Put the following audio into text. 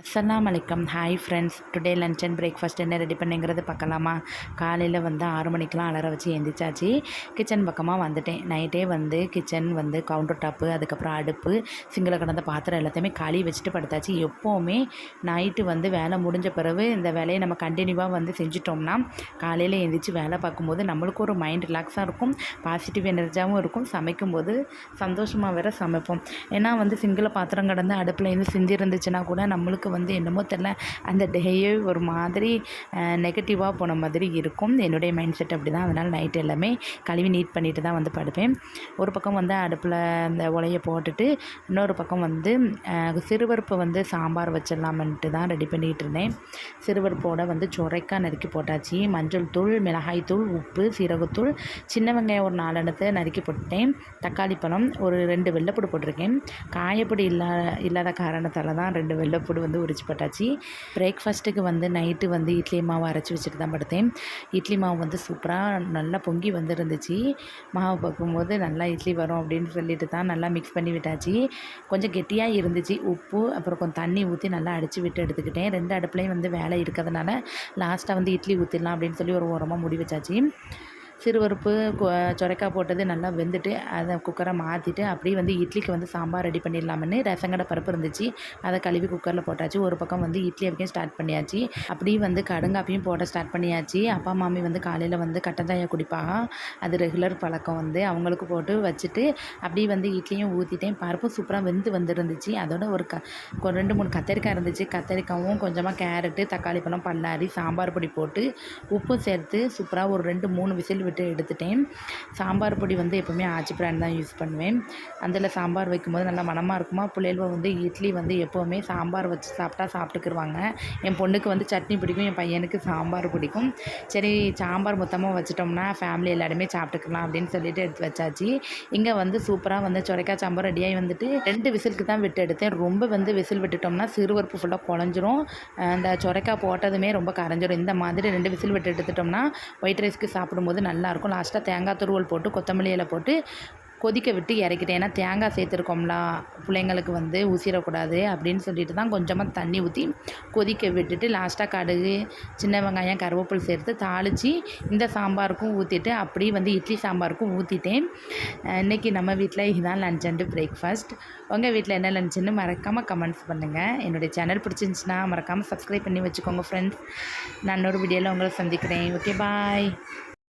அஸ்ஸலாமு அலைக்கும். Hi friends, today lunch and breakfast என்ன ரெடி பண்ணிங்கிறது பார்க்கலாமா? காலையில் 6 மணிக்கெலாம் அலாரம் வச்சு எந்திரிச்சாச்சு. கிச்சன் பக்கமாக வந்துட்டேன். நைட்டே கிச்சன் கவுண்டர் டாப்பு, அதுக்கப்புறம் அடுப்பு, சிங்கில் கிடந்த பாத்திரம் எல்லாத்தையுமே கழுவி வச்சுட்டு படுத்தாச்சு. எப்போவுமே நைட்டு வேலை முடிஞ்ச பிறகு இந்த வேலையை நம்ம கண்டினியூவாக செஞ்சிட்டோம்னா காலையில் எழுந்திரிச்சு வேலை பார்க்கும்போது நம்மளுக்கு ஒரு மைண்ட் ரிலாக்ஸாக இருக்கும், பாசிட்டிவ் எனர்ஜியாகவும் இருக்கும். சமைக்கும்போது சந்தோஷமாக வேறு சமைப்போம். ஏன்னா சிங்கில் பாத்திரம் கிடந்து அடுப்பில் சிந்தி இருந்துச்சுன்னா கூட நம்மளுக்கு என்னமோ தெரில, அந்த டேயே ஒரு மாதிரி நெகட்டிவாக போன மாதிரி இருக்கும். என்னுடைய மைண்ட் செட் அப்படி தான். அதனால் நைட்டு எல்லாமே கழுவி நீட் பண்ணிட்டு தான் படுப்பேன். ஒரு பக்கம் அடுப்பில் அந்த உலையை போட்டுட்டு இன்னொரு பக்கம் சிறுபருப்பு சாம்பார் வச்சிடலாமன்ட்டு தான் ரெடி பண்ணிகிட்டு இருந்தேன். சிறுபருப்போட சுரைக்காய் நறுக்கி போட்டாச்சு. மஞ்சள் தூள், மிளகாய் தூள், உப்பு, சீரகத்தூள், சின்ன வெங்காயம் ஒரு 4 எண்ணத்தை நறுக்கி போட்டேன். தக்காளி பழம் ஒரு 2 வெள்ளைப்பூடு போட்டிருக்கேன். காயப்பொடி இல்லாத காரணத்தால் தான் 2 வெள்ளைப்பூடு உரிச்சு போட்டாச்சு. பிரேக்ஃபாஸ்ட்டுக்கு நைட்டு இட்லி மாவு அரைச்சி வச்சுட்டு தான் படுத்தேன். இட்லி மாவு சூப்பராக நல்லா பொங்கி இருந்துச்சு. மாவு பார்க்கும்போது நல்லா இட்லி வரும் அப்படின்னு சொல்லிட்டு தான் நல்லா மிக்ஸ் பண்ணி விட்டாச்சு. கொஞ்சம் கெட்டியாக இருந்துச்சு. உப்பு அப்புறம் கொஞ்சம் தண்ணி ஊற்றி நல்லா அடித்து விட்டு எடுத்துக்கிட்டேன். 2 அடுப்புலையும் வேலை இருக்கிறதுனால லாஸ்ட்டாக இட்லி ஊற்றிடலாம் அப்படின்னு சொல்லி ஒரு ஓரமாக முடி வச்சாச்சு. சிறுபருப்பு சுரைக்காய் போட்டது நல்லா வெந்துட்டு அதை குக்கரை மாற்றிட்டு அப்படியே இட்லிக்கு சாம்பார் ரெடி பண்ணிடலாம்னு ரசங்கடை பருப்பு இருந்துச்சு. அதை கழுவி குக்கரில் போட்டாச்சு. ஒரு பக்கம் இட்லி அப்படியே ஸ்டார்ட் பண்ணியாச்சு. அப்படியே கடுங்காப்பியும் போட ஸ்டார்ட் பண்ணியாச்சு. அப்பா மாமி காலையில் கட்டந்தாயா குடிப்பாங்க. அது ரெகுலர் பழக்கம். அவங்களுக்கு போட்டு வச்சுட்டு அப்படியே இட்லியும் ஊற்றிட்டேன். பருப்பும் சூப்பராக வந்துருந்துச்சு. அதோட ஒரு 2-3 கத்திரிக்காய் இருந்துச்சு. கத்திரிக்காயும் கொஞ்சமாக கேரட்டு, தக்காளி பழம், பல்லாரி, சாம்பார் பொடி போட்டு உப்பும் சேர்த்து சூப்பராக ஒரு 2-3 விசில் விட்டு எடுத்துட்டேன். சாம்பார் பொடி எப்போவுமே ஆச்சி பிராண்ட் தான் யூஸ் பண்ணுவேன். அதில் சாம்பார் வைக்கும்போது நல்லா மனமாக இருக்குமா. பிள்ளைகள் இட்லி எப்போவுமே சாம்பார் வச்சு சாப்பிட்டுக்குருவாங்க. என் பொண்ணுக்கு சட்னி பிடிக்கும், என் பையனுக்கு சாம்பார் பிடிக்கும். சரி, சாம்பார் மொத்தமாக வச்சிட்டோம்னா ஃபேமிலி எல்லாருமே சாப்பிட்டுக்கலாம் அப்படின்னு சொல்லிட்டு எடுத்து வச்சாச்சு. இங்கே சூப்பராக சுரைக்காய் சாம்பார் ரெடியாகி 2 விசிலுக்கு தான் விட்டு எடுத்தேன். ரொம்ப விசில் விட்டுட்டோம்னா சிறுபருப்பு ஃபுல்லாக குழஞ்சிரும். அந்த சுரைக்காய் போட்டதுமே ரொம்ப கரைஞ்சிரும். இந்த மாதிரி 2 விசில் விட்டு எடுத்துட்டோம்னா ஒயிட் ரைஸ்க்கு சாப்பிடும்போது நல்லாயிருக்கும். லாஸ்ட்டாக தேங்காய் துருவல் போட்டு கொத்தமல்லி இலை போட்டு கொதிக்க விட்டு இறக்கிட்டேன். ஏன்னா தேங்காய் சேர்த்துருக்கோம்ல, பிள்ளைங்களுக்கு ஊசிடக்கூடாது அப்படின்னு சொல்லிட்டு தான் கொஞ்சமாக தண்ணி ஊற்றி கொதிக்க விட்டுட்டு லாஸ்ட்டாக கடுகு, சின்ன வெங்காயம், கருவேப்பிலை சேர்த்து தாளித்து இந்த சாம்பாருக்கும் ஊற்றிட்டு அப்படியே இட்லி சாம்பாருக்கும் ஊற்றிட்டேன். இன்றைக்கி நம்ம வீட்டில் இதுதான் லன்ச் அண்டு பிரேக்ஃபாஸ்ட். உங்கள் வீட்டில் என்ன லன்ச்சுன்னு மறக்காமல் கமெண்ட்ஸ் பண்ணுங்கள். என்னுடைய சேனல் பிடிச்சிருந்துச்சின்னா மறக்காமல் சப்ஸ்கிரைப் பண்ணி வச்சுக்கோங்க ஃப்ரெண்ட்ஸ். நான் இன்னொரு வீடியோவில் உங்களை சந்திக்கிறேன். ஓகே, பாய்.